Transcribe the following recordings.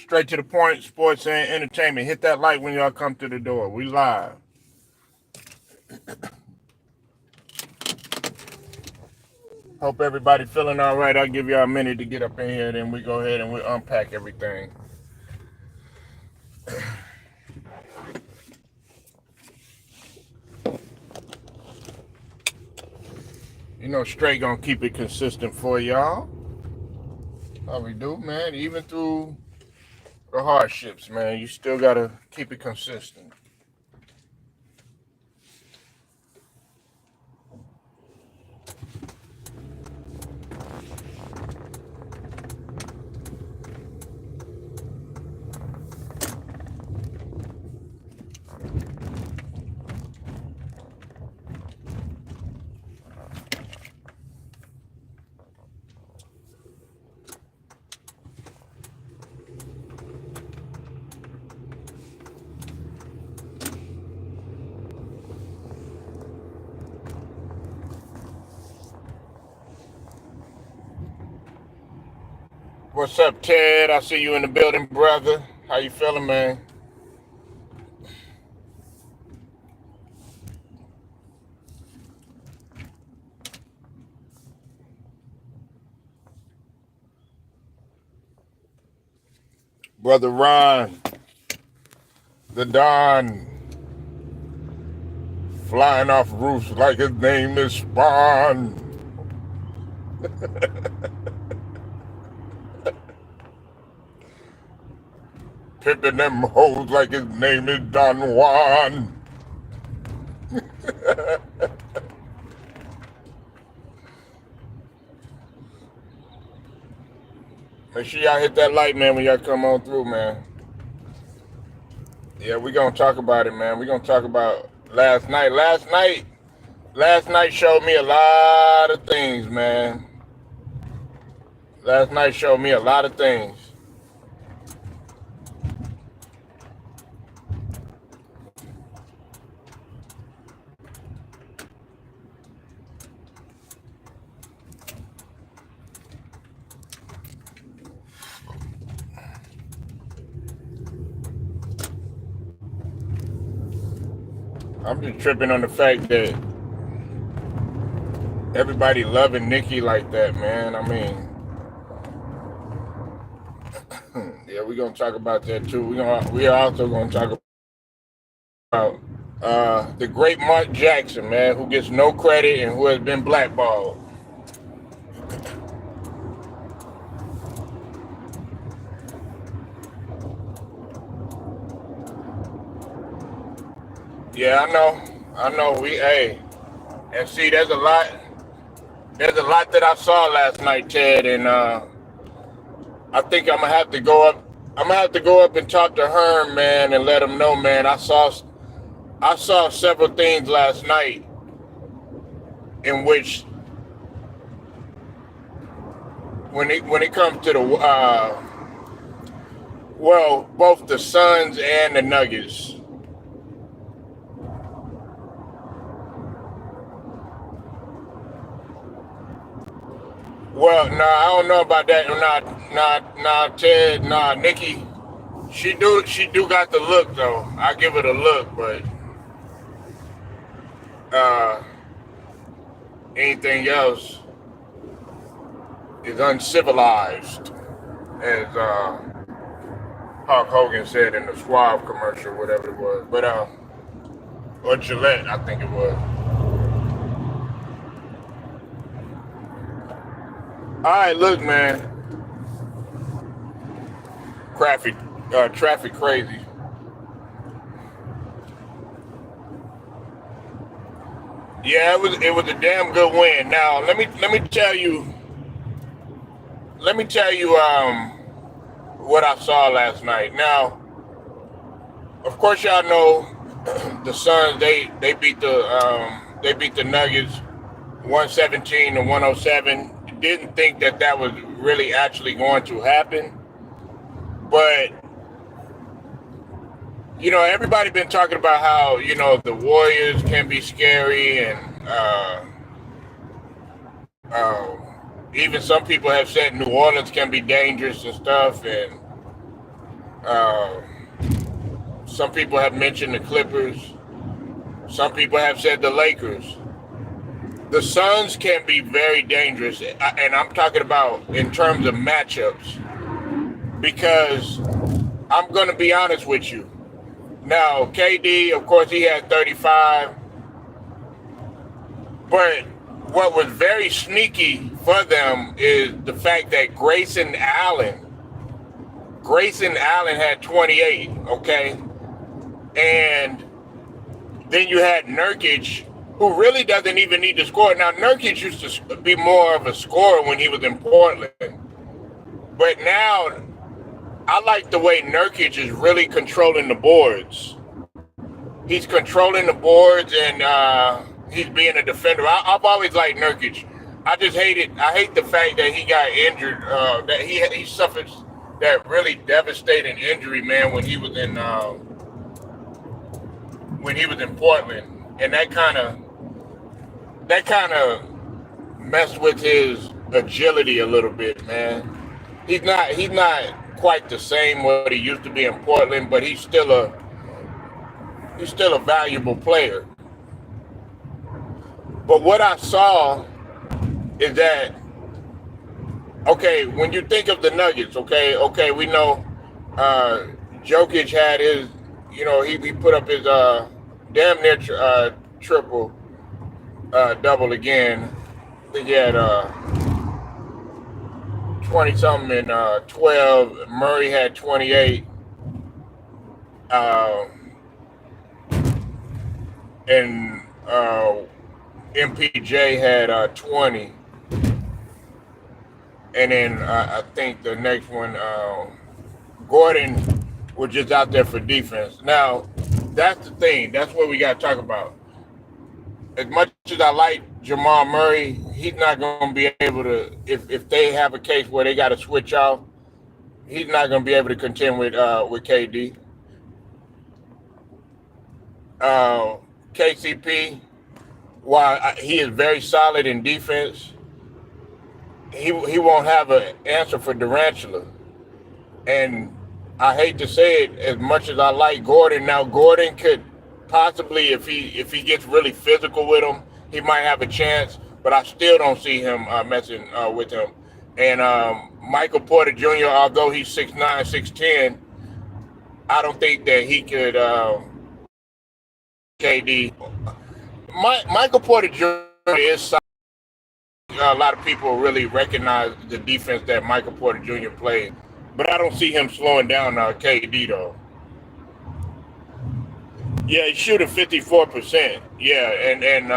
Straight to the point, sports and entertainment. Hit that like when y'all come through the door. We live. Hope everybody feeling all right. I'll give y'all a minute to get up in here, then we go ahead and we unpack everything. You know, straight gonna keep it consistent for y'all. How we do, man. Even through the hardships, man, you still gotta keep it consistent. What's up, Ted? I see you in the building, brother. How you feeling, man? Brother Ron, the Don, flying off roofs like his name is Spawn. Pimping them hoes like his name is Don Juan. Make sure y'all hit that like, man, when y'all come on through, man. Yeah, we gonna talk about it, man. We gonna talk about last night. Last night showed me a lot of things, man. Last night showed me a lot of things. I'm just tripping on the fact that everybody loving Nikki like that, man. I mean, yeah, we're gonna talk about that too. We are also gonna talk about the great Mark Jackson, man, who gets no credit and who has been blackballed. Yeah, I know. And see, there's a lot that I saw last night, Ted, and I think I'm gonna have to go up. I'm gonna have to go up and talk to Herm, man, and let him know, man. I saw several things last night in which, when it comes to the well, both the Suns and the Nuggets. Well, nah, I don't know about that. Nah, Ted, nah, Nikki. She do got the look though. I give it a look, but uh, anything else is uncivilized, as Hulk Hogan said in the Suave commercial, whatever it was. But or Gillette, I think it was. All right, look, man. Traffic crazy. Yeah, it was a damn good win. Now let me tell you what I saw last night. Now, of course, y'all know the Suns. They beat the Nuggets 117 to 107. Didn't think that was really actually going to happen, but you know, everybody been talking about how, you know, the Warriors can be scary, and even some people have said New Orleans can be dangerous and stuff, and Uh, some people have mentioned the Clippers. Some people have said the Lakers. The Suns can be very dangerous, and I'm talking about in terms of matchups, because I'm going to be honest with you. Now, KD, of course, he had 35, but what was very sneaky for them is the fact that Grayson Allen had 28, okay? And then you had Nurkic, who really doesn't even need to score. Now, Nurkic used to be more of a scorer when he was in Portland. But now, I like the way Nurkic is really controlling the boards. He's controlling the boards, and he's being a defender. I've always liked Nurkic. I just hate it. I hate the fact that he got injured, that he suffered that really devastating injury, man, when he was in Portland. And that kind of messed with his agility a little bit, man. He's not quite the same what he used to be in Portland, but he's still a valuable player. But what I saw is that, okay, when you think of the Nuggets, okay, we know Jokic had his, he put up his damn near triple double again. I think he had 20 something in 12. Murray had 28. And MPJ had 20. And then I think the next one, Gordon was just out there for defense. Now, that's the thing. That's what we got to talk about. As much as I like Jamal Murray, he's not going to be able to, if they have a case where they got to switch off, he's not going to be able to contend with KD. KCP, while he is very solid in defense, he won't have an answer for Durantula. And I hate to say it, as much as I like Gordon, now Gordon could possibly, if he gets really physical with him, he might have a chance, but I still don't see him messing with him. And Michael Porter Jr., although he's 6'9", 6'10", I don't think that he could KD. Michael Porter Jr. is solid. A lot of people really recognize the defense that Michael Porter Jr. played, but I don't see him slowing down KD though. Yeah, he's shooting 54%. Yeah, and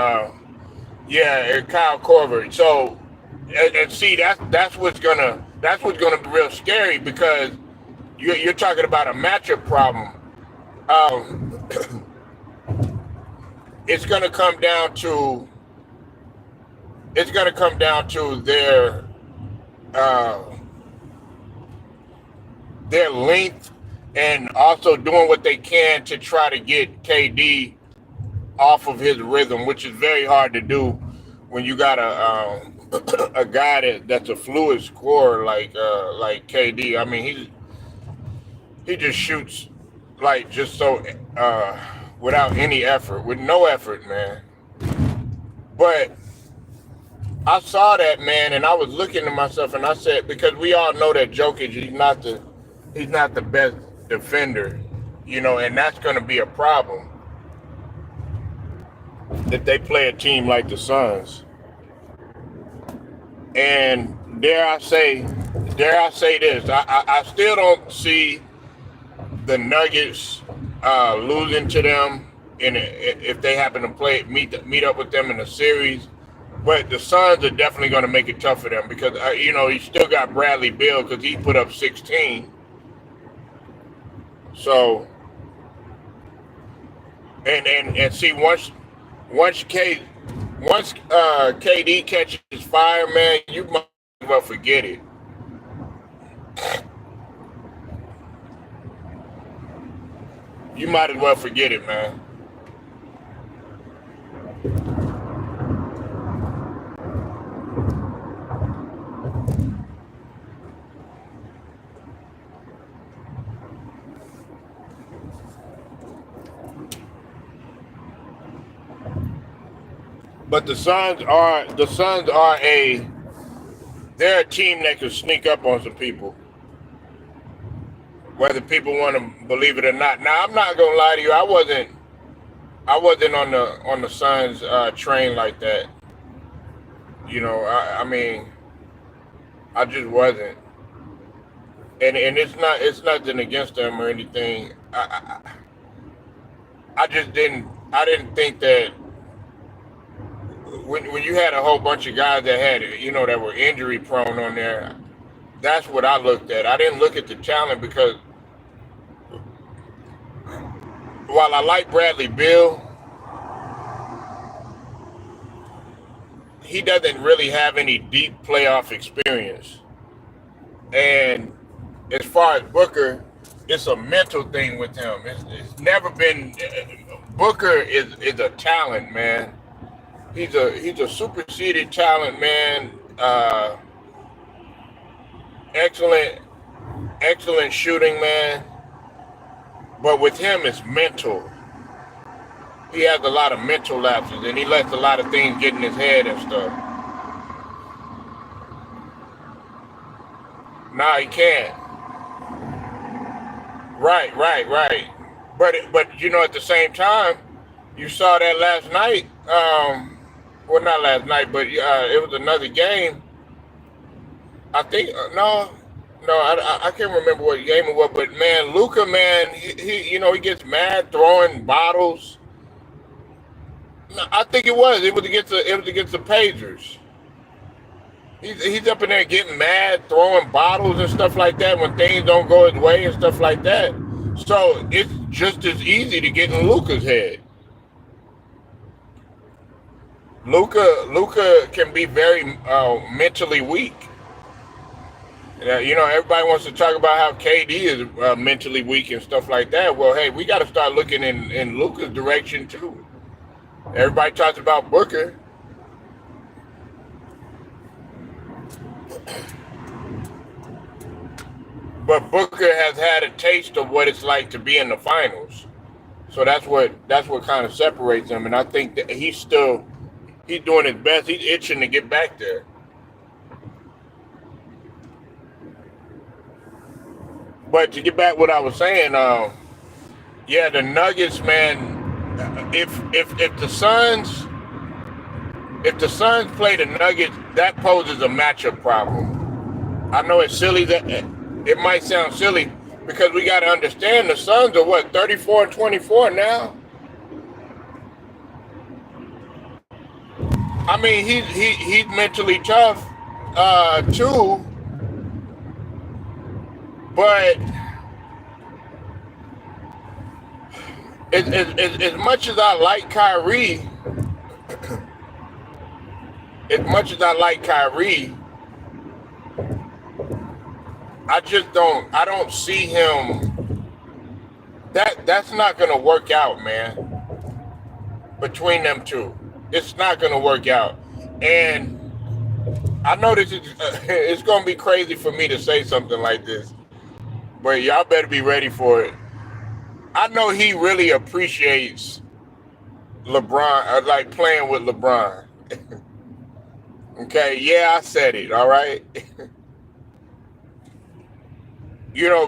Kyle Korver. So, and see, that's what's gonna be real scary, because you're talking about a matchup problem. It's gonna come down to their length, and also doing what they can to try to get KD off of his rhythm, which is very hard to do when you got a guy that's a fluid scorer like KD. I mean, he just shoots like just so without any effort, with no effort, man. But I saw that, man, and I was looking to myself, and I said, because we all know that Jokic, he's not the best defender, and that's going to be a problem if they play a team like the Suns. And dare I say this, I still don't see the Nuggets losing to them if they happen to meet up with them in a series. But the Suns are definitely going to make it tough for them, because you still got Bradley Beal, because he put up 16. So and see, once KD catches fire, man, you might as well forget it. You might as well forget it, man. But the Suns are they're a team that can sneak up on some people, whether people want to believe it or not. Now I'm not gonna lie to you, I wasn't on the Suns train like that. I mean, I just wasn't, and it's nothing against them or anything. I just I didn't think that when you had a whole bunch of guys that had that were injury prone on there, that's what I looked at. I didn't look at the talent because while I like Bradley Beal, he doesn't really have any deep playoff experience. And as far as Booker, it's a mental thing with him. It's never been. Booker is a talent, man. He's a superseded talent, man. Excellent, excellent shooting, man. But with him, it's mental. He has a lot of mental lapses, and he lets a lot of things get in his head and stuff. Nah, he can't. Right. But at the same time, you saw that last night. Well, not last night, but it was another game. I think no, I can't remember what game it was. But man, Luca, man, he gets mad throwing bottles. No, I think it was against the Pacers. He's up in there getting mad, throwing bottles and stuff like that when things don't go his way and stuff like that. So it's just as easy to get in Luca's head. Luca can be very mentally weak. Everybody wants to talk about how KD is mentally weak and stuff like that. Well, hey, we got to start looking in Luca's direction too. Everybody talks about Booker. But Booker has had a taste of what it's like to be in the finals. So that's what kind of separates him. And I think that he's doing his best. He's itching to get back there. But to get back what I was saying, yeah, the Nuggets, man. If the Suns play the Nuggets, that poses a matchup problem. I know it's silly that it might sound silly because we got to understand the Suns are what 34-24 now. I mean, he's mentally tough too, but as much as I like Kyrie, I don't see him. That's not gonna work out, man. Between them two, it's not gonna work out. And I know this is it's gonna be crazy for me to say something like this, but y'all better be ready for it. I know he really appreciates LeBron, like playing with LeBron. Okay, yeah, I said it. All right.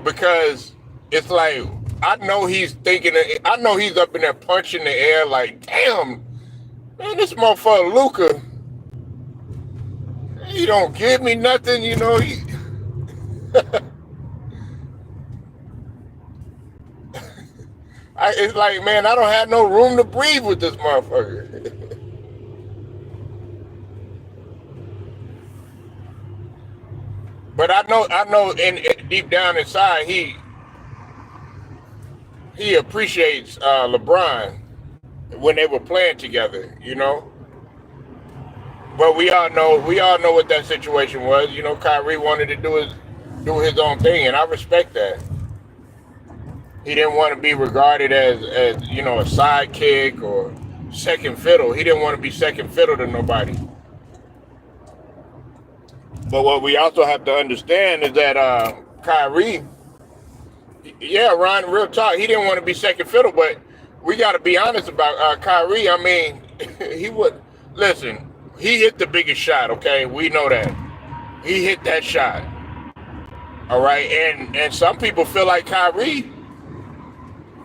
Because it's like I know he's thinking. I know he's up in there punching the air like, damn, man, this motherfucker Luca, he don't give me nothing. It's like, man, I don't have no room to breathe with this motherfucker. But I know, in deep down inside, he appreciates LeBron when they were playing together, But we all know what that situation was. Kyrie wanted to do his own thing, and I respect that. He didn't want to be regarded as a sidekick or second fiddle. He didn't want to be second fiddle to nobody. But what we also have to understand is that Kyrie, yeah, Ron, real talk, he didn't want to be second fiddle, but we got to be honest about Kyrie. I mean, Listen, he hit the biggest shot. Okay, we know that he hit that shot. All right, and some people feel like Kyrie.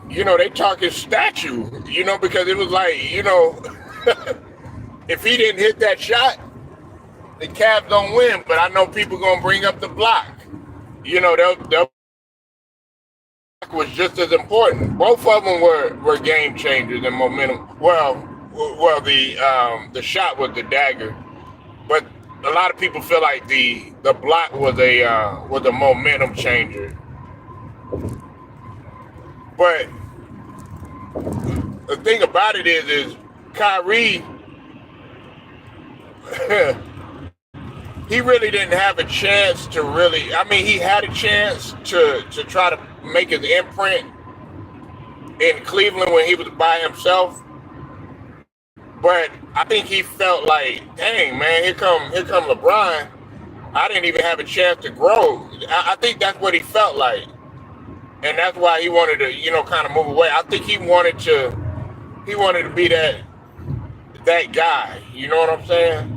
They talk his statue. Because it was like, if he didn't hit that shot, the Cavs don't win. But I know people gonna bring up the block. They'll was just as important. Both of them were game changers and momentum. Well, the shot was the dagger, but a lot of people feel like the block was a momentum changer. But the thing about it is Kyrie, he really didn't have a chance to really. I mean, he had a chance to try to make his imprint in Cleveland when he was by himself. But I think he felt like, dang man, here come LeBron. I didn't even have a chance to grow. I think that's what he felt like, and that's why he wanted to, kind of move away. I think he wanted to be that guy. You know what I'm saying?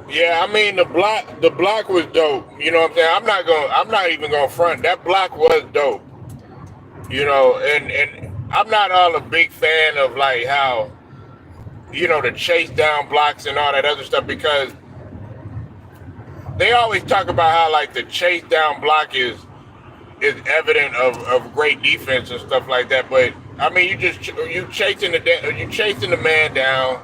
Yeah, I mean the block was dope. You know what I'm saying? I'm not even gonna front. That block was dope. And I'm not all a big fan of like how, the chase down blocks and all that other stuff, because they always talk about how like the chase down block is evident of great defense and stuff like that. But I mean, you chasing the man down.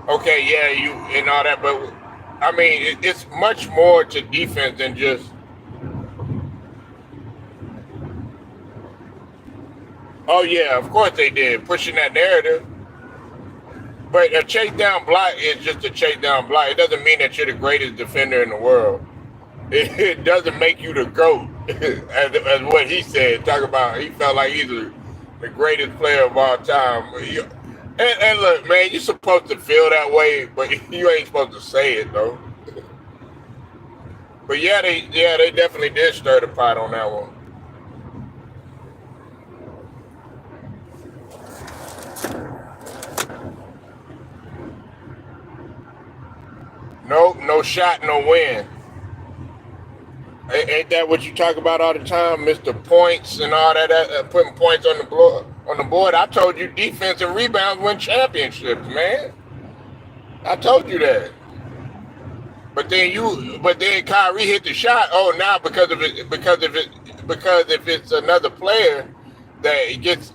Okay, yeah, you and all that, but I mean, it's much more to defense than just. Oh yeah, of course they did, pushing that narrative. But a chase down block is just a chase down block. It doesn't mean that you're the greatest defender in the world. It doesn't make you the GOAT, as what he said. Talk about he felt like he's the greatest player of all time. And look, man, you're supposed to feel that way, but you ain't supposed to say it though. But yeah, they definitely did stir the pot on that one. Nope, no shot, no win. Ain't that what you talk about all the time, Mr. Points and all that, putting points on the board? On the board, I told you defense and rebounds win championships, man. I told you that. But then Kyrie hit the shot. Oh, now because if it's another player that gets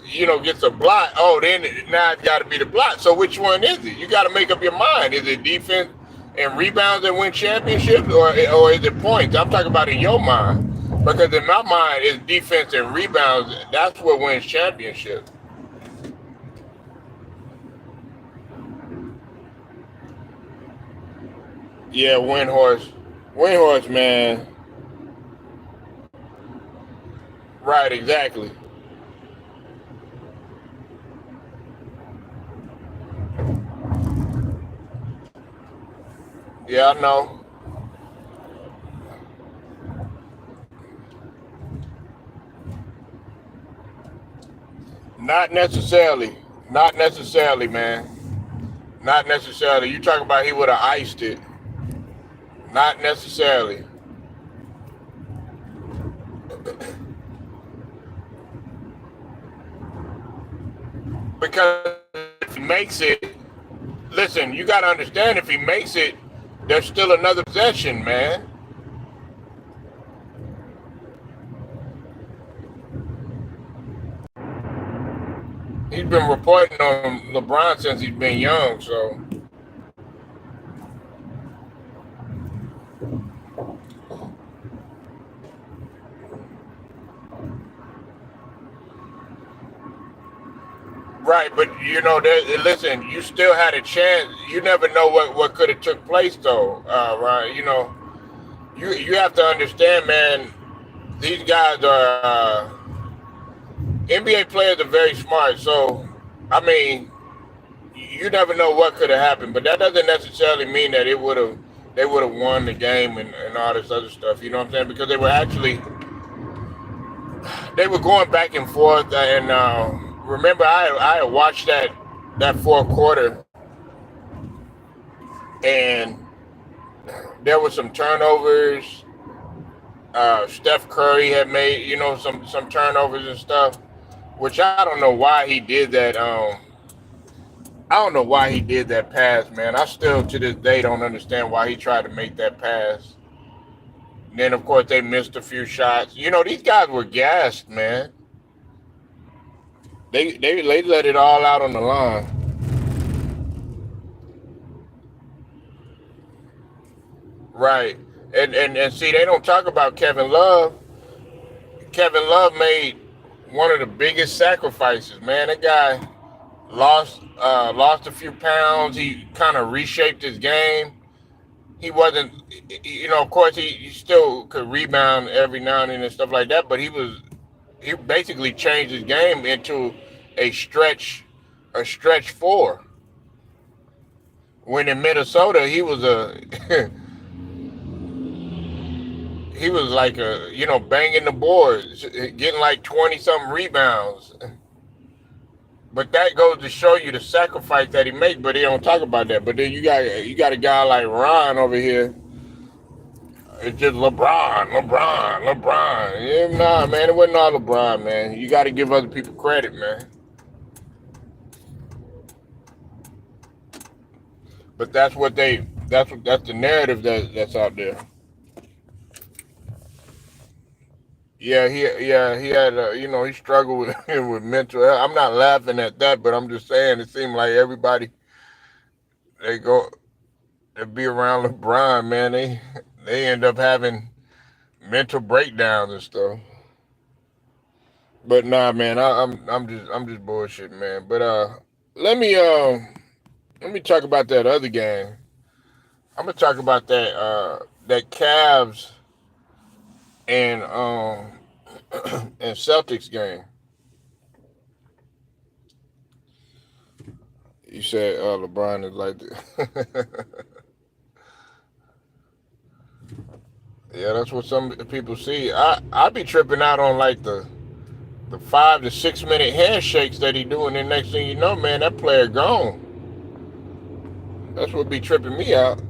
a block. Oh, then now it's got to be the block. So which one is it? You got to make up your mind. Is it defense and rebounds that win championships, or is it points? I'm talking about in your mind, because in my mind, it's defense and rebounds. That's what wins championships. Yeah, Windhorse, man. Right, exactly. Yeah, I know. Not necessarily. Not necessarily, man. Not necessarily. You talk about he would have iced it. Not necessarily. Because if he makes it, listen, you got to understand, if he makes it, there's still another possession, man. He's been reporting on LeBron since he's been young, so. Right, but listen, you still had a chance. You never know what could have took place, though, right? you have to understand, man. These guys are NBA players are very smart. So, I mean, you never know what could have happened, but that doesn't necessarily mean that they would have won the game and all this other stuff. You know what I'm saying? Because they were going back and forth. And remember, I watched that fourth quarter, and there were some turnovers. Steph Curry had made some turnovers and stuff, which I don't know why he did that. I don't know why he did that pass, man. I still to this day don't understand why he tried to make that pass. And then of course they missed a few shots. These guys were gassed, man. They let it all out on the line. Right. And see, they don't talk about Kevin Love. Kevin Love made one of the biggest sacrifices, man. That guy lost a few pounds. He kind of reshaped his game. He wasn't, of course he still could rebound every now and then and stuff like that, but he basically changed his game into a stretch four. When in Minnesota, he was he was like banging the boards, getting like 20 something rebounds. But that goes to show you the sacrifice that he made. But they don't talk about that. But then you got a guy like Ron over here. It's just LeBron. Yeah, nah, man, it wasn't all LeBron, man. You got to give other people credit, man. But that's the narrative that's out there. He had he struggled with with mental health. I'm not laughing at that, but I'm just saying it seemed like everybody they go to be around LeBron, man. They end up having mental breakdowns and stuff. But nah, man, I'm just bullshitting, man. But let me let me talk about that other game. I'm gonna talk about that Cavs and and Celtics game. You said LeBron is like yeah, that's what some people see. I be tripping out on like the 5 to 6 minute handshakes that he doing, and next thing you know, man, that player gone. That's what be tripping me out.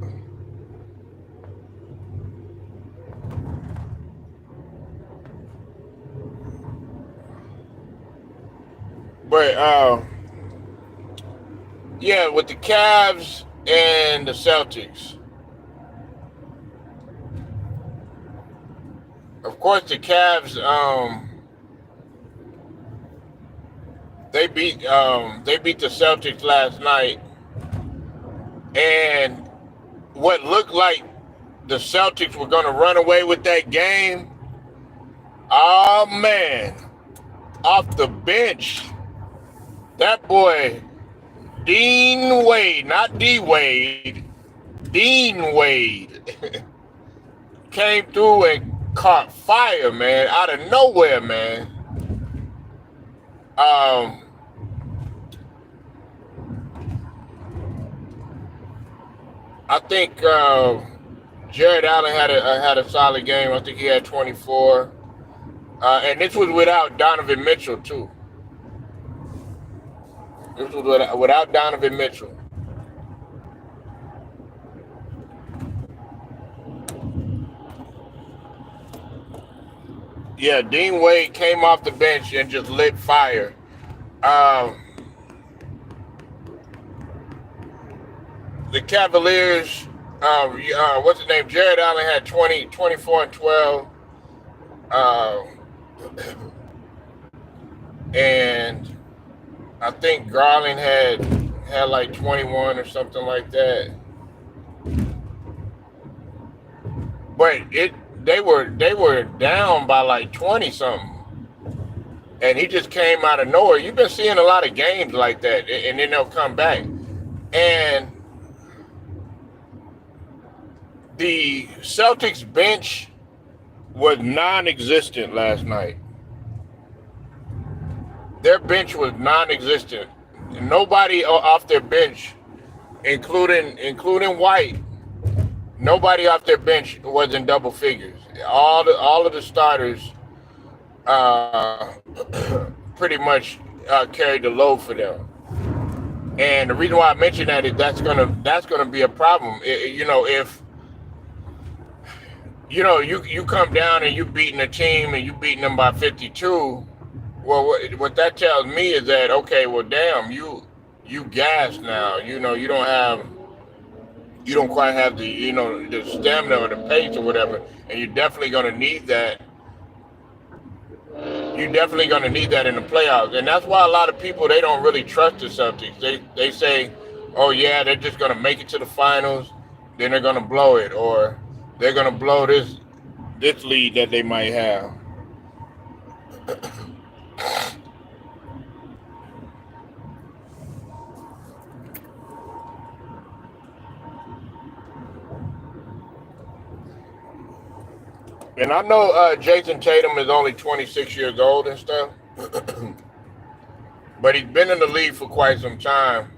But yeah, with the Cavs and the Celtics, of course the Cavs they beat the Celtics last night, and what looked like the Celtics were going to run away with that game. Oh man, off the bench, that boy Dean Wade, not D Wade, Dean Wade came through and caught fire, man, out of nowhere, man. Um, I think Jared Allen had a solid game. I think he had 24, and this was without Donovan Mitchell too. This was without Donovan Mitchell. Yeah, Dean Wade came off the bench and just lit fire. Um, the Cavaliers, what's his name? Jared Allen had 20, 24 and 12. Uh, and I think Garland had like 21 or something like that. But they were down by like 20 something. And he just came out of nowhere. You've been seeing a lot of games like that, and then they'll come back. And the Celtics bench was non-existent last night. Their bench was non-existent. Nobody off their bench, including White, nobody off their bench was in double figures. All of the starters uh, pretty much carried the load for them. And the reason why I mention that is that's gonna be a problem. If you come down and you beating a team and you beating them by 52. Well, what that tells me is that, okay, well, damn, you gas now. You don't quite have the stamina or the pace or whatever, and you're definitely gonna need that. You're definitely gonna need that in the playoffs, and that's why a lot of people, they don't really trust the Celtics. They say, oh yeah, they're just gonna make it to the finals, then they're gonna blow it, or they're gonna blow this lead that they might have. And I know Jason Tatum is only 26 years old and stuff, but he's been in the league for quite some time,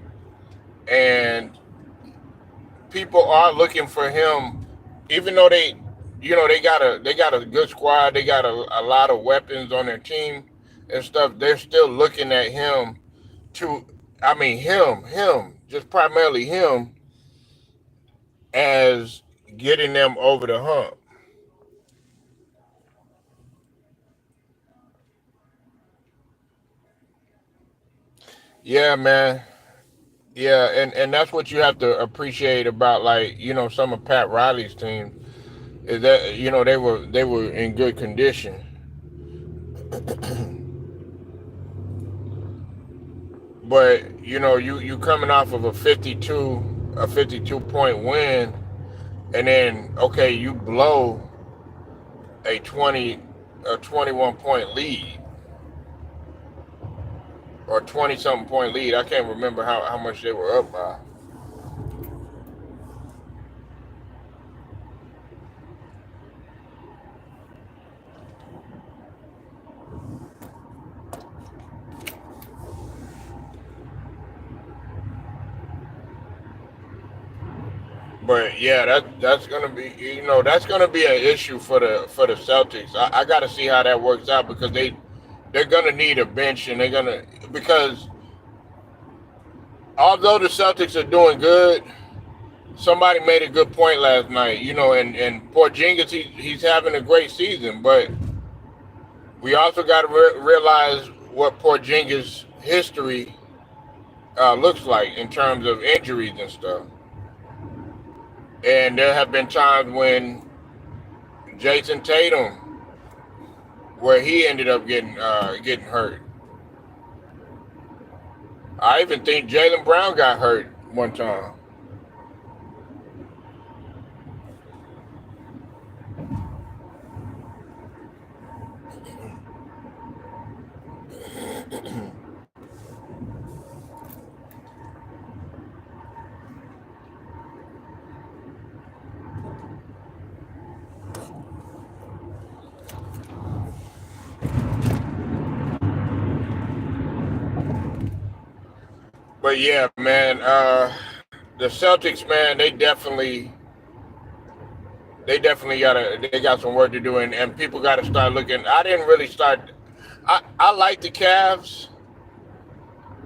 and people are looking for him, even though they got a good squad, they got a lot of weapons on their team and stuff. They're still looking at him just primarily him, as getting them over the hump. Yeah, man. Yeah, and that's what you have to appreciate about, like, some of Pat Riley's teams, is that they were in good condition. But you coming off of a 52 point win, and then, okay, you blow a 21 point lead, or 20 something point lead. I can't remember how much they were up by. But yeah, that's gonna be an issue for the Celtics. I got to see how that works out, because they're gonna need a bench, and because although the Celtics are doing good, somebody made a good point last night. And Porzingis, he's having a great season, but we also got to realize what Porzingis' history looks like in terms of injuries and stuff. And there have been times when Jason Tatum, where he ended up getting hurt. I even think Jaylen Brown got hurt one time. But yeah, man, the Celtics, man, they got some work to do, and people gotta start looking. I didn't really start. I like the Cavs.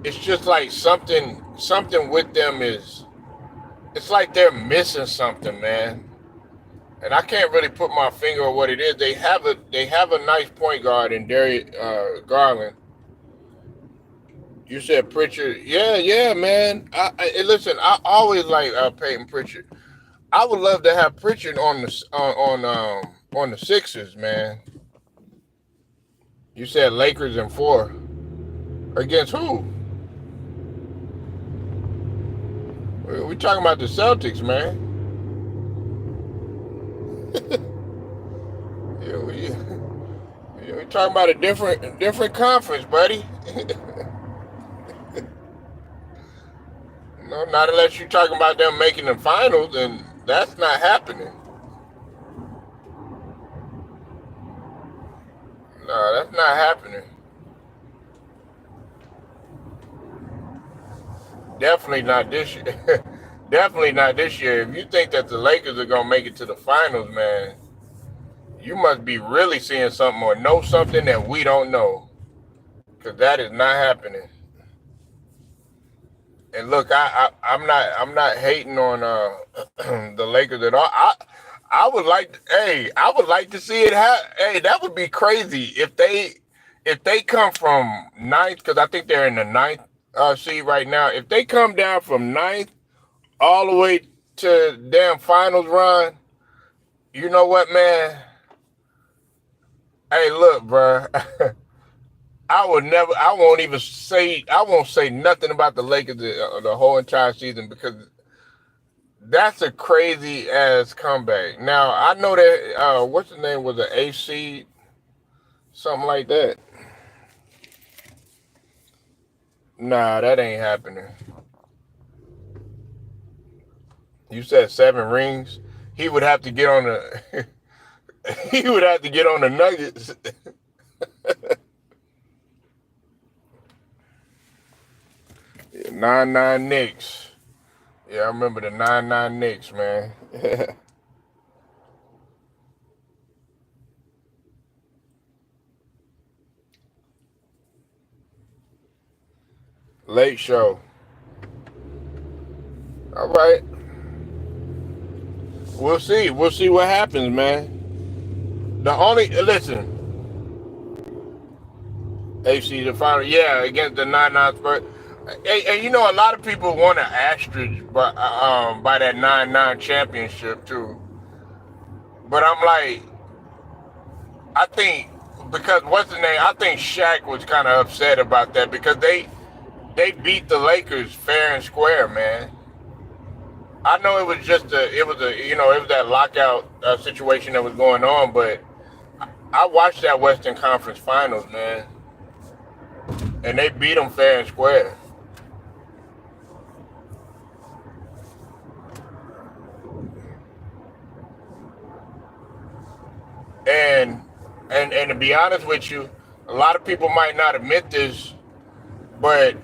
It's just like something with them it's like they're missing something, man. And I can't really put my finger on what it is. They have a nice point guard in Darius Garland. You said Pritchard. Yeah, man. Listen, I always like Peyton Pritchard. I would love to have Pritchard on the Sixers, man. You said Lakers in 4. Against who? We talking about the Celtics, man. Yeah, we talking about a different conference, buddy. Not unless you're talking about them making the finals, and that's not happening. No, that's not happening. Definitely not this year. Definitely not this year. If you think that the Lakers are gonna make it to the finals, man, you must be really seeing something or know something that we don't know, because that is not happening. And look, I'm not hating on the Lakers at all. I would like, hey, I would like to see it hey, that would be crazy if they come from ninth, because I think they're in the ninth seed right now. If they come down from ninth all the way to damn finals run, you know what, man? Hey, look, bro. I won't say nothing about the Lakers the whole entire season, because that's a crazy ass comeback. Now I know that what's the name, was an AC, something like that. Nah, that ain't happening. You said 7 rings. He would have to get on the he would have to get on the Nuggets. 9-9 Knicks. Yeah, I remember the 9-9 Knicks, man. Late show. All right. We'll see. We'll see what happens, man. The only listen, AC the final, yeah, against the 9-9 Spurs. And you know, a lot of people want an asterisk by that 9-9 championship too. But I'm like, I think, because what's the name? I think Shaq was kind of upset about that, because they beat the Lakers fair and square, man. I know it was just it was that lockout situation that was going on, but I watched that Western Conference Finals, man, and they beat them fair and square. And and to be honest with you, a lot of people might not admit this, but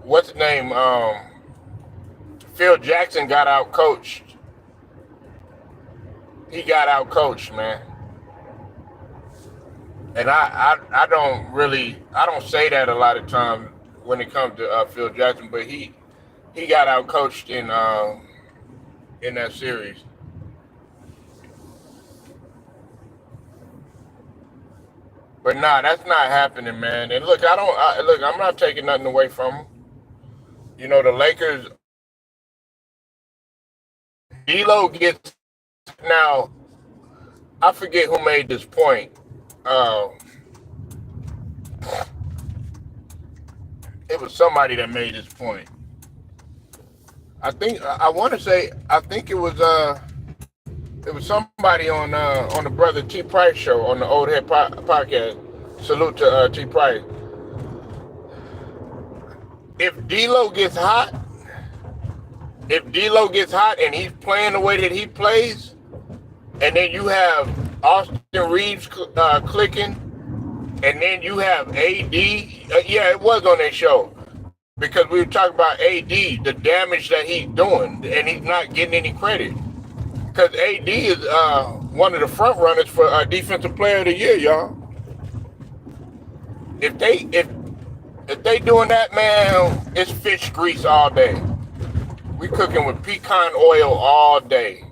what's the name? Phil Jackson got out coached. He got out coached, man. And I don't say that a lot of times when it comes to Phil Jackson, but he got out coached in that series. But nah, that's not happening, man. And look, look, I'm not taking nothing away from him. You know, the Lakers, D'Lo gets now. I forget who made this point. Uh, it was somebody that made this point. I want to say, I think it was somebody on the brother T Price show on the Old Head podcast. Salute to T Price. If D'Lo gets hot, if D'Lo gets hot and he's playing the way that he plays, and then you have Austin Reeves clicking, and then you have AD. Yeah, it was on that show, because we were talking about AD, the damage that he's doing, and he's not getting any credit. Because AD is one of the front runners for Defensive Player of the Year, y'all. If they doing that, man, it's fish grease all day. We cooking with pecan oil all day.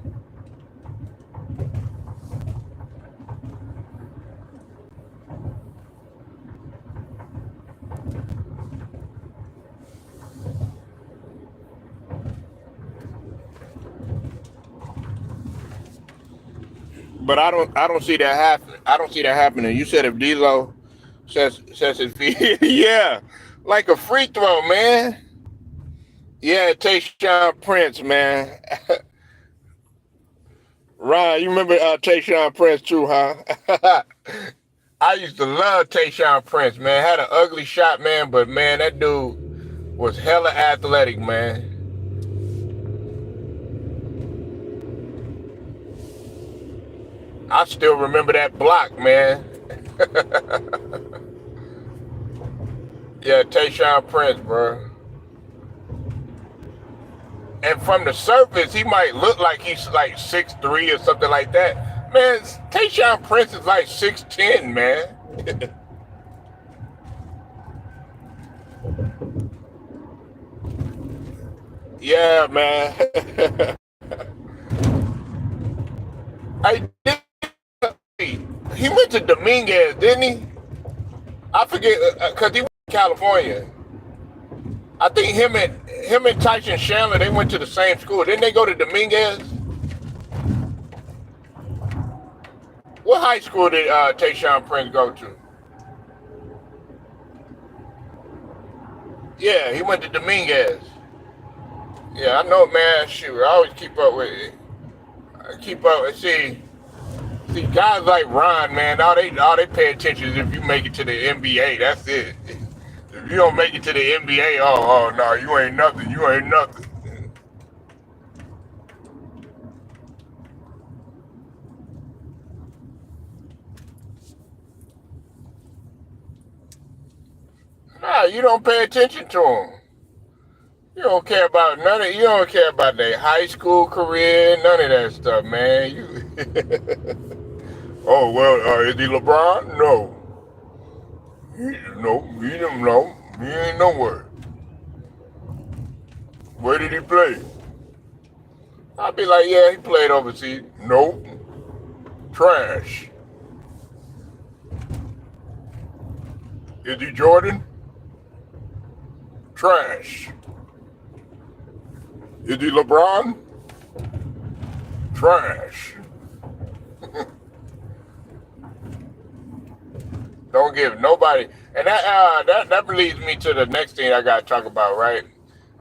But I don't see that happening. I don't see that happening. You said if D'Lo says his feet, yeah, like a free throw, man. Yeah, Tayshaun Prince, man. Ryan, you remember Tayshaun Prince too, huh? I used to love Tayshaun Prince, man. Had an ugly shot, man, but man, that dude was hella athletic, man. I still remember that block, man. Yeah, Tayshaun Prince, bro. And from the surface, he might look like he's like 6'3" or something like that. Man, Tayshaun Prince is like 6'10", man. Yeah, man. I did. He went to Dominguez, didn't he? I forget because he went to California. I think him and Tyson Chandler, they went to the same school. Didn't they go to Dominguez? What high school did Tayshaun Prince go to? Yeah, he went to Dominguez. Yeah, I know, man. Shoot, I always keep up with it. I keep up. See, guys like Ron, man. All they pay attention is if you make it to the NBA. That's it. If you don't make it to the NBA, oh no, you ain't nothing. You ain't nothing. Nah, you don't pay attention to them. You don't care about none of. You don't care about their high school career, none of that stuff, man. Oh well, is he LeBron? No, no, he didn't know. He ain't nowhere. Where did he play? I'd be like, yeah, he played overseas. Nope, trash. Is he Jordan? Trash. Is he LeBron? Trash. Don't give nobody. And that leads me to the next thing I got to talk about, right?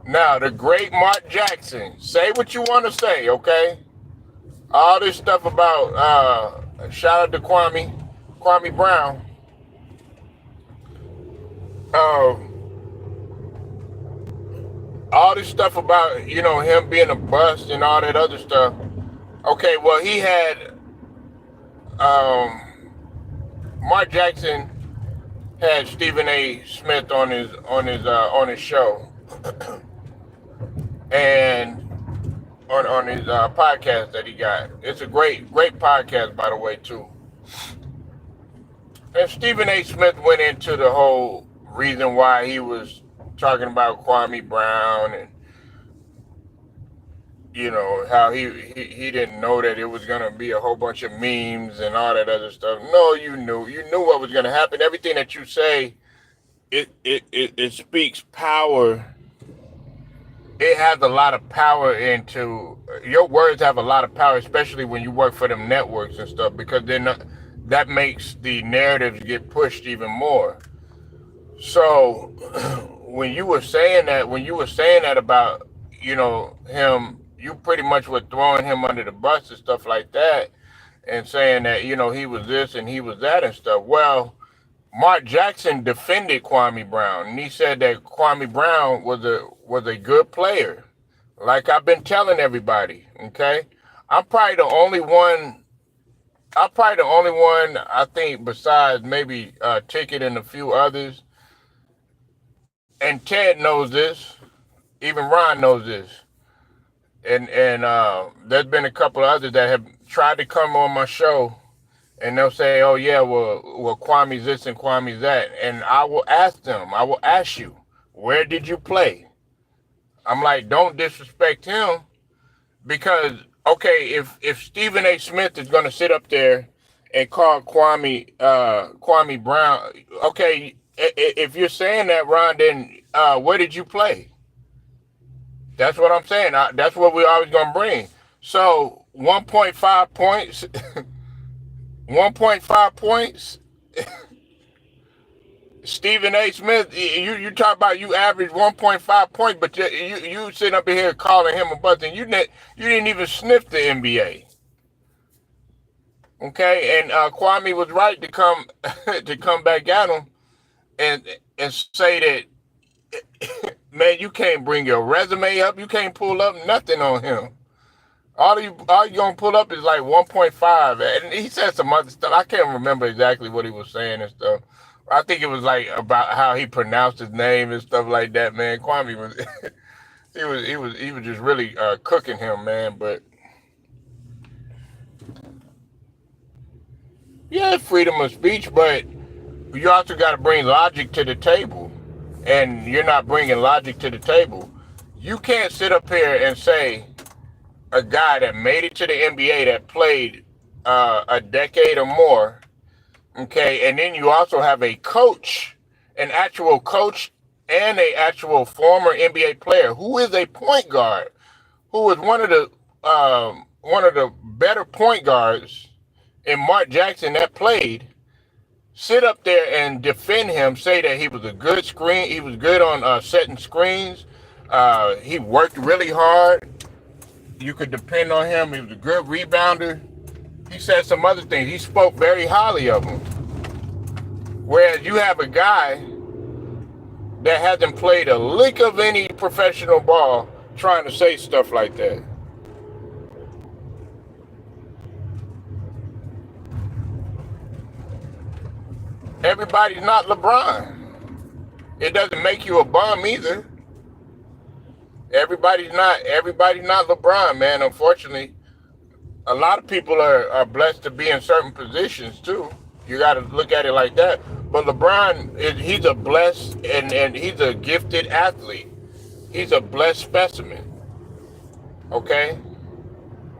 Now, the great Mark Jackson. Say what you want to say, okay? All this stuff about, shout out to Kwame Brown. Uh, all this stuff about, him being a bust and all that other stuff. Okay, well, he had, um, Mark Jackson had Stephen A. Smith on his show, and on his podcast that he got. It's a great podcast, by the way, too. And Stephen A. Smith went into the whole reason why he was talking about Kwame Brown, and how he didn't know that it was gonna be a whole bunch of memes and all that other stuff. No, you knew what was gonna happen. Everything that you say, it speaks power. It has a lot of power into your words. Have a lot of power, especially when you work for them networks and stuff, because then that makes the narratives get pushed even more. So when you were saying that about him, you pretty much were throwing him under the bus and stuff like that, and saying that he was this and he was that and stuff. Well, Mark Jackson defended Kwame Brown, and he said that Kwame Brown was a good player. Like I've been telling everybody, okay? I'm probably the only one. I'm probably the only one, I think, besides maybe Ticket and a few others. And Ted knows this. Even Ron knows this. And there's been a couple of others that have tried to come on my show, and they'll say, "Oh yeah, well Kwame's this and Kwame's that," and I will ask them. I will ask you, where did you play? I'm like, don't disrespect him, because okay, if Stephen A. Smith is going to sit up there and call Kwame Brown, okay, if you're saying that, Ron, then where did you play? That's what I'm saying. That's what we're always going to bring. So 1.5 points, 1.5 points. Stephen A. Smith, you talk about you average 1.5 points, but you sitting up here calling him a bust, and you didn't even sniff the NBA. Okay, and Kwame was right to come to come back at him and say that, man, you can't bring your resume up, you can't pull up nothing on him. All you gonna pull up is like 1.5, and he said some other stuff. I can't remember exactly what he was saying and stuff. I think it was like about how he pronounced his name and stuff like that. Man, Kwame was he was just really cooking him, man. But yeah, freedom of speech, but you also got to bring logic to the table, and you're not bringing logic to the table. You can't sit up here and say a guy that made it to the NBA that played a decade or more, okay, and then you also have a coach, an actual coach, and a actual former NBA player who is a point guard, who is one of the better point guards in Mark Jackson that played. Sit up there and defend him, say that he was a good screen, he was good on setting screens, he worked really hard, you could depend on him, he was a good rebounder. He said some other things, he spoke very highly of him. Whereas you have a guy that hasn't played a lick of any professional ball trying to say stuff like that. Everybody's not LeBron. It doesn't make you a bum either. Everybody's not LeBron, man. Unfortunately, a lot of people are blessed to be in certain positions too. You got to look at it like that. But LeBron, he's a blessed and he's a gifted athlete. He's a blessed specimen. Okay,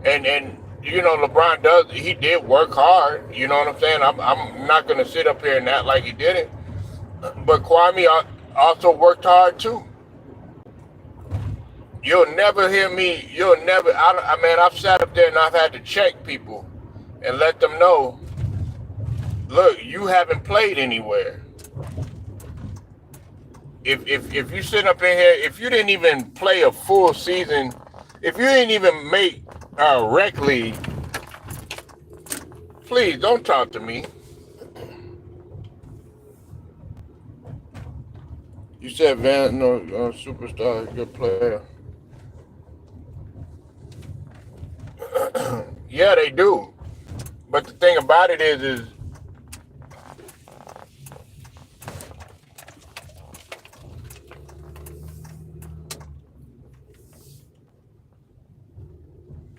and you know LeBron he did work hard. You know what I'm saying? I'm not gonna sit up here and act like he didn't. But Kwame also worked hard too. You'll never hear me. I've sat up there and I've had to check people and let them know, look, you haven't played anywhere. If you sit up in here, if you didn't even play a full season, if you didn't even make rec league, please don't talk to me. You said Van, no, superstar, good player. Yeah, they do. But the thing about it is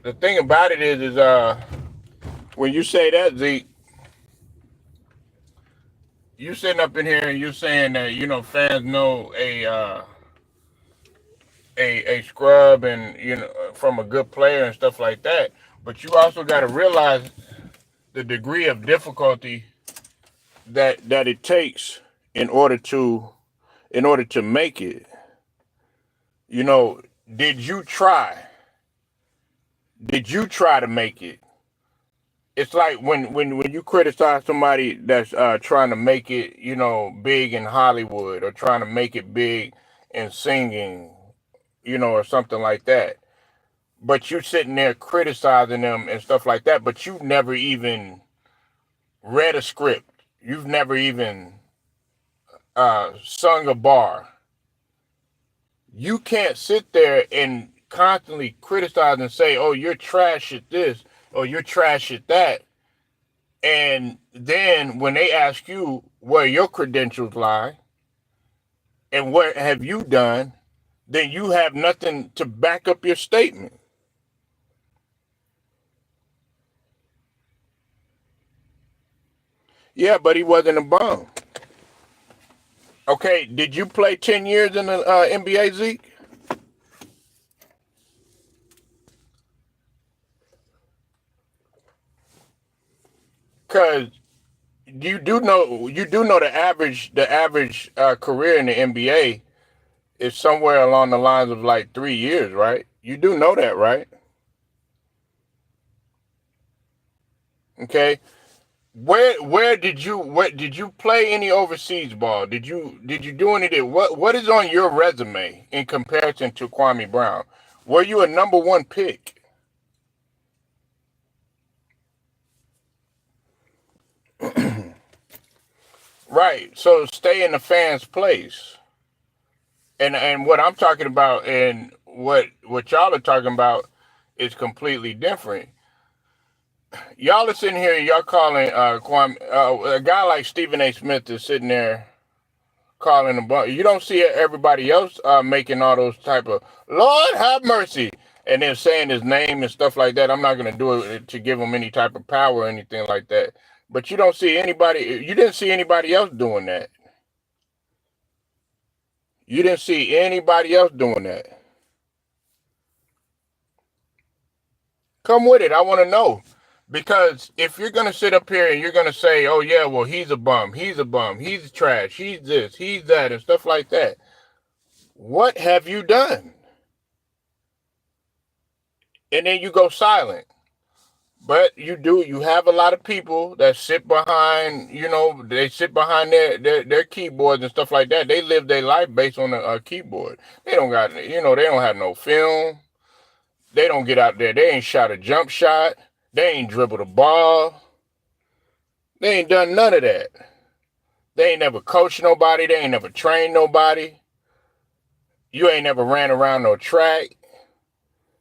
the thing about it is when you say that, Zeke, you sitting up in here and you're saying that fans know a scrub and from a good player and stuff like that, but you also got to realize the degree of difficulty that it takes in order to make it. Did you try? Did you try to make it? It's like when you criticize somebody that's trying to make it, big in Hollywood or trying to make it big in singing, or something like that. But you're sitting there criticizing them and stuff like that, but you've never even read a script. You've never even sung a bar. You can't sit there and constantly criticize and say, oh, you're trash at this or you're trash at that. And then when they ask you where your credentials lie and what have you done, then you have nothing to back up your statement. Yeah, but he wasn't a bum. Okay, did you play 10 years in the NBA, Zeke? Because you do know the average career in the NBA is somewhere along the lines of like 3 years, right? You do know that, right? Okay. Where did you play any overseas ball? Did you do anything? What is on your resume in comparison to Kwame Brown? Were you a number one pick? Right. So stay in the fans' place. And what I'm talking about and what y'all are talking about is completely different. Y'all are sitting here, y'all calling Kwame, a guy like Stephen A. Smith is sitting there calling a bunch. You don't see everybody else making all those type of Lord have mercy and then saying his name and stuff like that. I'm not gonna do it to give him any type of power or anything like that. But you don't see anybody. You didn't see anybody else doing that. You didn't see anybody else doing that. Come with it. I want to know. Because if you're going to sit up here and you're going to say, oh, yeah, well, he's a bum, he's trash, he's this, he's that, and stuff like that, what have you done? And then you go silent. But you have a lot of people that sit behind, they sit behind their keyboards and stuff like that. They live their life based on a keyboard. They don't got, they don't have no film. They don't get out there. They ain't shot a jump shot. They ain't dribbled a ball. They ain't done none of that. They ain't never coached nobody. They ain't never trained nobody. You ain't never ran around no track.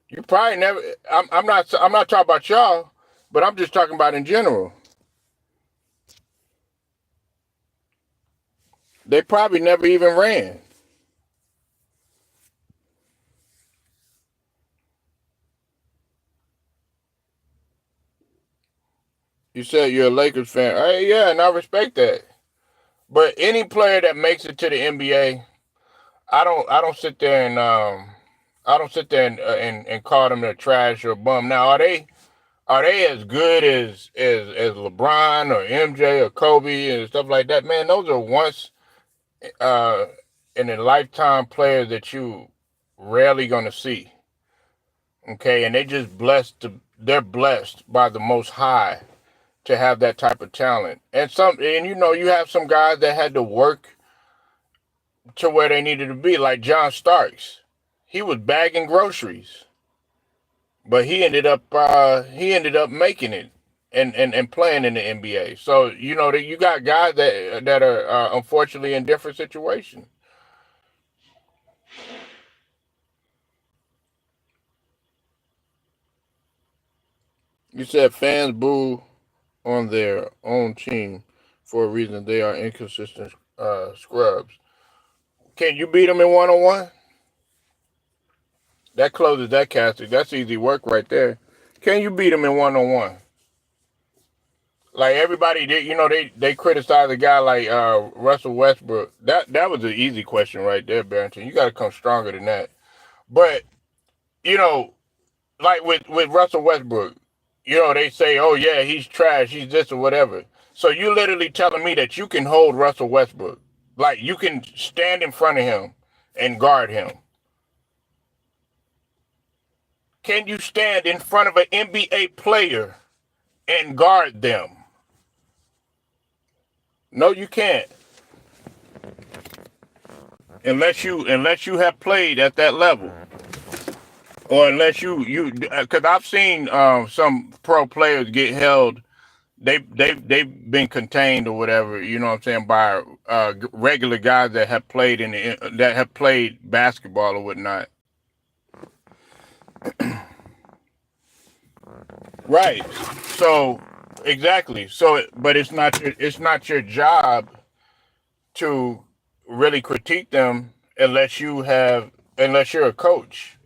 You probably never. I'm not talking about y'all, but I'm just talking about in general. They probably never even ran. You said you're a Lakers fan. Hey, yeah, and I respect that. But any player that makes it to the NBA, I don't sit there and and call them a trash or a bum. Now, are they as good as LeBron or MJ or Kobe and stuff like that? Man, those are once uh, in a lifetime players that you rarely gonna see. Okay, and they're blessed by the Most High to have that type of talent. And you have some guys that had to work to where they needed to be, like John Starks. He was bagging groceries, but he ended up making it and playing in the NBA. So that you got guys that are unfortunately in different situations. You said fans boo on their own team for a reason. They are inconsistent scrubs. Can you beat them in 1-on-1? That closes that casting. That's easy work right there. Can you beat them in 1-on-1? Like everybody did, they criticize a guy like Russell Westbrook. That was an easy question right there, Barrington. You got to come stronger than that. But you know, like with Russell Westbrook, they say, oh yeah, he's trash, he's this or whatever. So you literally telling me that you can hold Russell Westbrook, like you can stand in front of him and guard him. Can you stand in front of an NBA player and guard them? No, you can't. Unless you have played at that level, or unless because I've seen some pro players get held. They've been contained or whatever. You know what I'm saying, by regular guys that have played that have played basketball or whatnot. Right. So exactly. So, but it's not your job to really critique them unless you're a coach,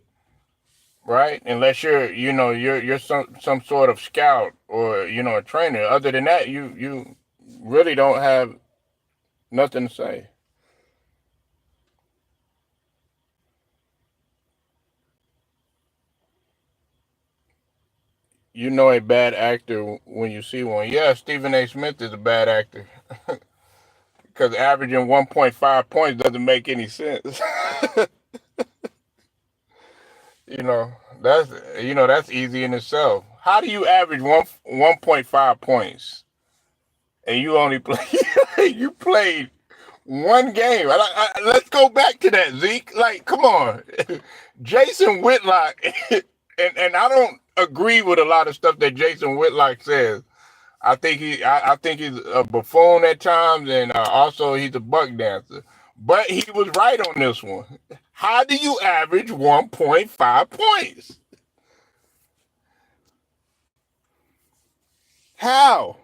right? Unless you're some sort of scout or a trainer. Other than that, you really don't have nothing to say. You know a bad actor when you see one. Yeah, Stephen A. Smith is a bad actor because averaging 1.5 points doesn't make any sense. You know, that's that's easy in itself. How do you average 1.5 points and you only play you played one game? Let's go back to that, Zeke. Like, come on, Jason Whitlock, and I don't agree with a lot of stuff that Jason Whitlock says. I think he's a buffoon at times, and also he's a buck dancer. But he was right on this one. How do you average 1.5 points? How?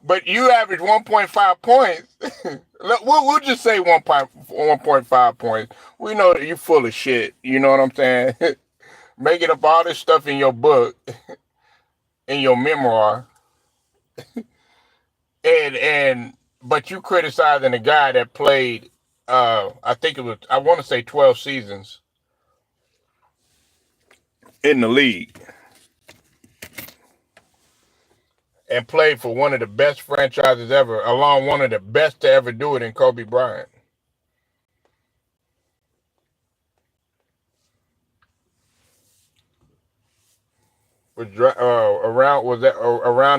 But you average 1.5 points. We'll just say 1.5 points. We know that you full of shit. You know what I'm saying? Making up all this stuff in your book, in your memoir, and but you criticizing a guy that played, I think it was, I want to say 12 seasons in the league and played for one of the best franchises ever, along one of the best to ever do it in Kobe Bryant. Around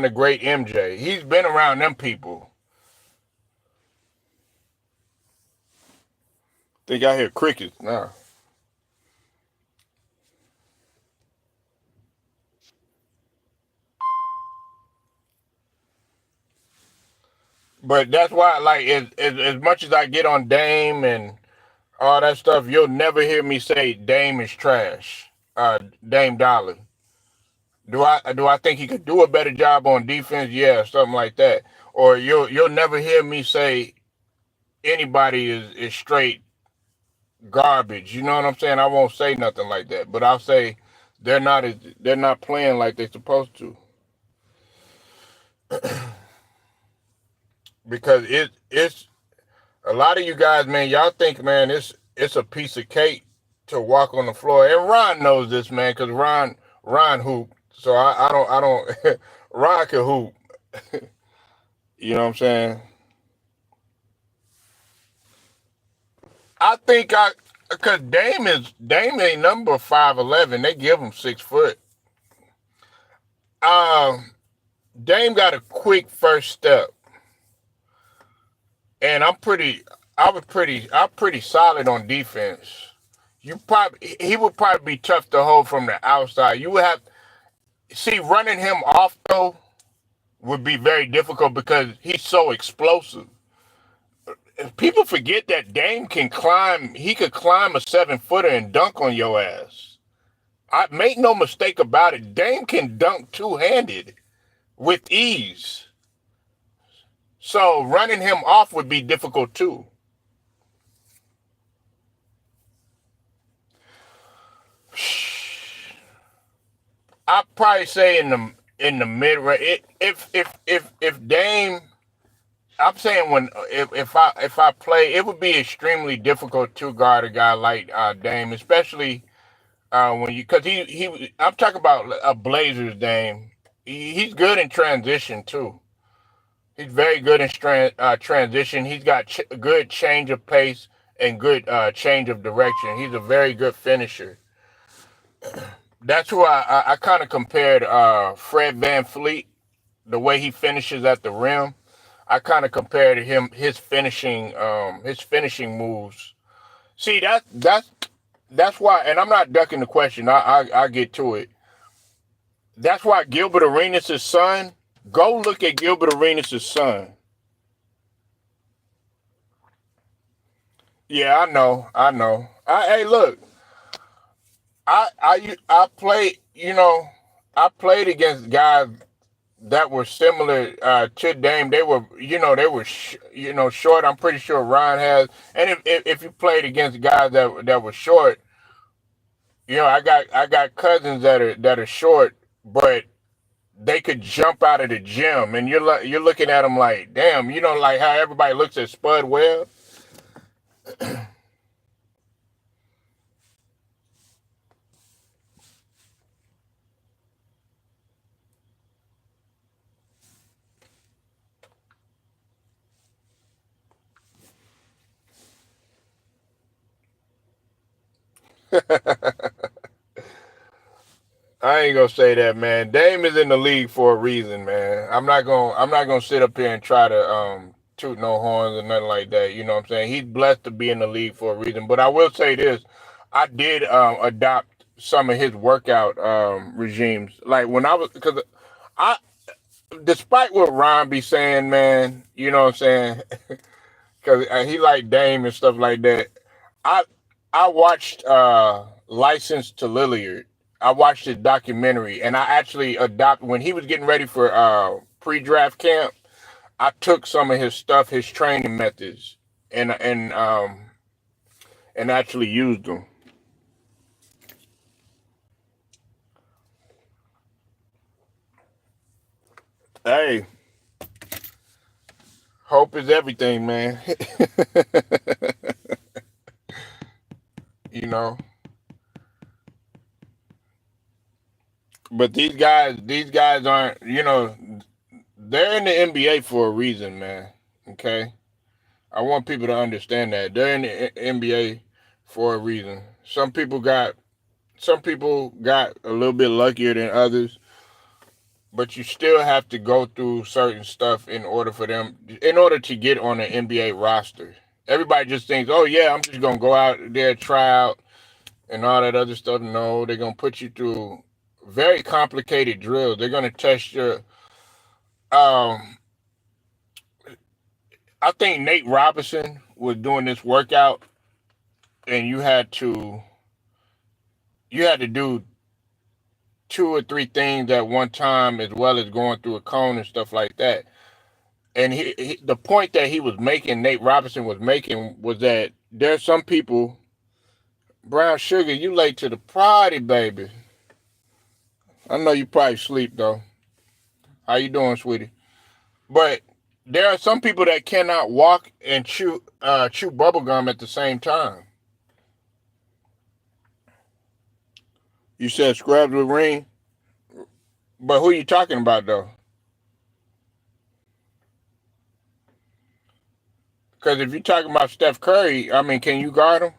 the great MJ. He's been around them people. Think I hear crickets now. But that's why, like, as much as I get on Dame and all that stuff, you'll never hear me say Dame is trash. Dame Dollar. Do I think he could do a better job on defense? Yeah, something like that. Or you'll never hear me say anybody is straight garbage. You know what I'm saying? I won't say nothing like that. But I'll say they're not playing like they're supposed to. Because it's a lot of you guys, man, y'all think, man, it's a piece of cake to walk on the floor. And Ron knows this, man, because Ron hoop. So I don't Ron can hoop. You know what I'm saying? I think because Dame ain't number 5'11". They give him 6 foot. Um, Dame got a quick first step, and I'm pretty solid on defense. He would probably be tough to hold from the outside. You would have see running him off though would be very difficult because he's so explosive. People forget that Dame can climb. He could climb a 7-footer and dunk on your ass. I make no mistake about it. Dame can dunk two-handed with ease. So running him off would be difficult too. I'd probably say in the mid range. If Dame, I'm saying if I play, it would be extremely difficult to guard a guy like Dame, especially when you because I'm talking about a Blazers Dame. He's good in transition too. He's very good in transition. He's got good change of pace and good change of direction. He's a very good finisher. That's who I kind of compared Fred VanVleet, the way he finishes at the rim. I kind of compared him his finishing moves. See that's why, and I'm not ducking the question. I get to it. That's why Gilbert Arenas' son. Go look at Gilbert Arenas' son. Yeah, I know. I know. Hey, look, I played. I played against guys that were similar to Dame. They were short. I'm pretty sure Ron has. And if you played against guys that were short, I got cousins that are short, but they could jump out of the gym, and you're looking at them like, damn, like how everybody looks at Spud Webb. I ain't gonna say that, man. Dame is in the league for a reason, man. I'm not gonna sit up here and try to toot no horns or nothing like that. You know what I'm saying? He's blessed to be in the league for a reason. But I will say this: I did adopt some of his workout regimes. Like when I was, because I, despite what Ron be saying, man, you know what I'm saying? Because he like Dame and stuff like that. I I watched License to Lilliard. I watched his documentary, and I actually adopted when he was getting ready for pre-draft camp. I took some of his stuff, his training methods, and actually used them. Hey, hope is everything, man. You know. But these guys aren't, they're in the NBA for a reason, man. Okay? I want people to understand that. They're in the NBA for a reason. Some people got a little bit luckier than others, but you still have to go through certain stuff in order to get on an NBA roster. Everybody just thinks, oh yeah, I'm just gonna go out there, try out, and all that other stuff. No, they're gonna put you through very complicated drills. They're gonna test your um I think Nate Robinson was doing this workout, and you had to do 2 or 3 things at one time, as well as going through a cone and stuff like that. And the point that he was making, Nate Robinson was making, was that there's some people, Brown Sugar, you late to the party, baby. I know you probably sleep though. How you doing, sweetie? But there are some people that cannot walk and chew bubble gum at the same time. You said scrubs with ring, but who you talking about though? Because if you're talking about Steph Curry, I mean, can you guard him?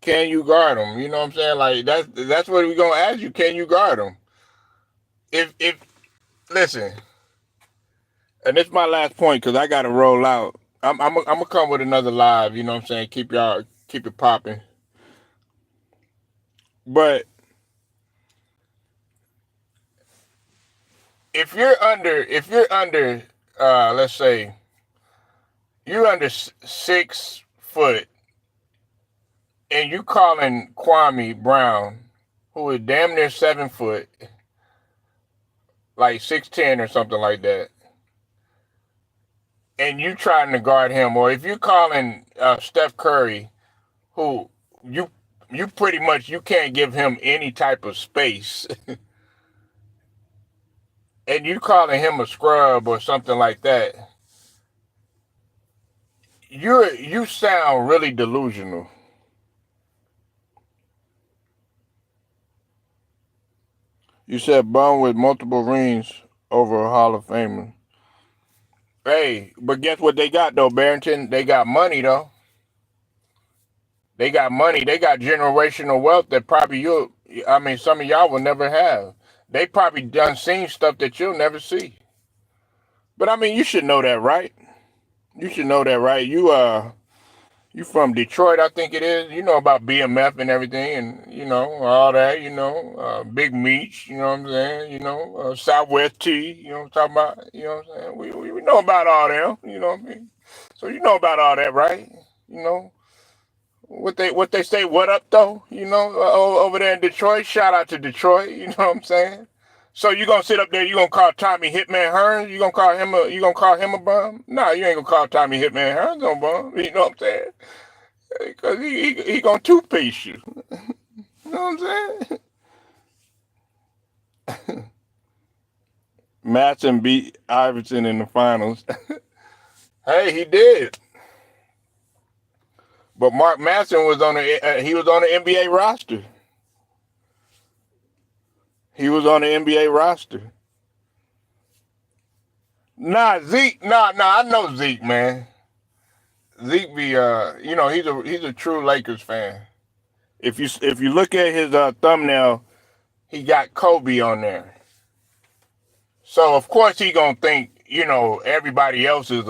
Can you guard him? You know what I'm saying? Like that's what we're gonna ask you. Can you guard him? If listen, and this is my last point because I got to roll out. I'm gonna come with another live. You know what I'm saying? Keep it popping. But if you're under, let's say you're under 6 foot, and you calling Kwame Brown, who is damn near 7 foot, like 6'10" or something like that, and you trying to guard him, or if you're calling Steph Curry, who you pretty much you can't give him any type of space, and you calling him a scrub or something like that, you sound really delusional. You said bum with multiple rings over a Hall of Famer. Hey, but guess what they got though, Barrington? They got money though. They got money. They got generational wealth that probably some of y'all will never have. They probably done seen stuff that you'll never see. But I mean, you should know that, right? You should know that, right? You from Detroit, I think it is. You know about BMF and everything, and all that. Big Meats. You know what I'm saying? Southwest Tea. You know what I'm talking about? You know what I'm saying? We know about all them. You know what I mean? So you know about all that, right? You know what they say. What up though? Over there in Detroit. Shout out to Detroit. You know what I'm saying? So you gonna sit up there? You gonna call Tommy Hitman Hearns? You gonna call him a bum? No, you ain't gonna call Tommy Hitman Hearns no bum. You know what I'm saying? Because he gonna two-piece you. You know what I'm saying? Matson beat Iverson in the finals. Hey, he did. But Mark Matson was on the NBA roster. He was on the NBA roster. Nah, Zeke. Nah. I know Zeke, man. Zeke be he's a true Lakers fan. If you look at his thumbnail, he got Kobe on there. So of course he gonna think everybody else is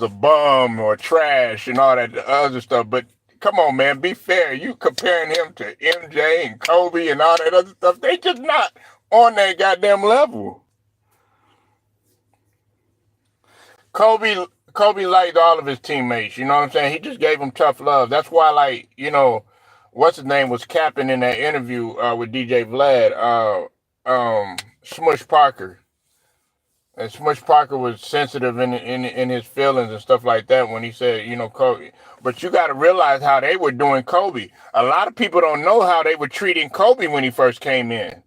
a bum or trash and all that other stuff. But come on, man, be fair. You comparing him to MJ and Kobe and all that other stuff. They just not on that goddamn level. Kobe Kobe liked all of his teammates. You know what I'm saying? He just gave them tough love. That's why, like, you know, what's his name was capping in that interview with DJ Vlad, Smush Parker. And Smush Parker was sensitive in his feelings and stuff like that when he said, you know, Kobe. But you got to realize how they were doing Kobe. A lot of people don't know how they were treating Kobe when he first came in.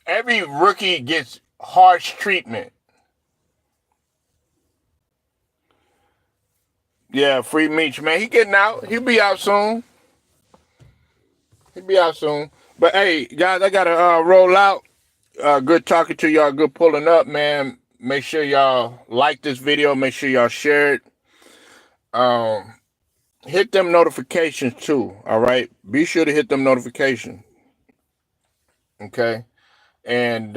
Every rookie gets harsh treatment. Yeah, free Meech, man. He getting out. He'll be out soon. He'll be out soon. But hey, guys, I gotta roll out. Good talking to y'all. Good pulling up, man. Make sure y'all like this video. Make sure y'all share it. Hit them notifications too. All right. Be sure to hit them notifications. Okay. And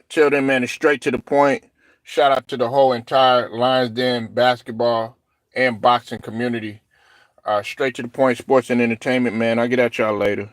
till then, man, it's straight to the point. Shout out to the whole entire Lions Den basketball and boxing community. Straight to the point, sports and entertainment, man. I'll get at y'all later.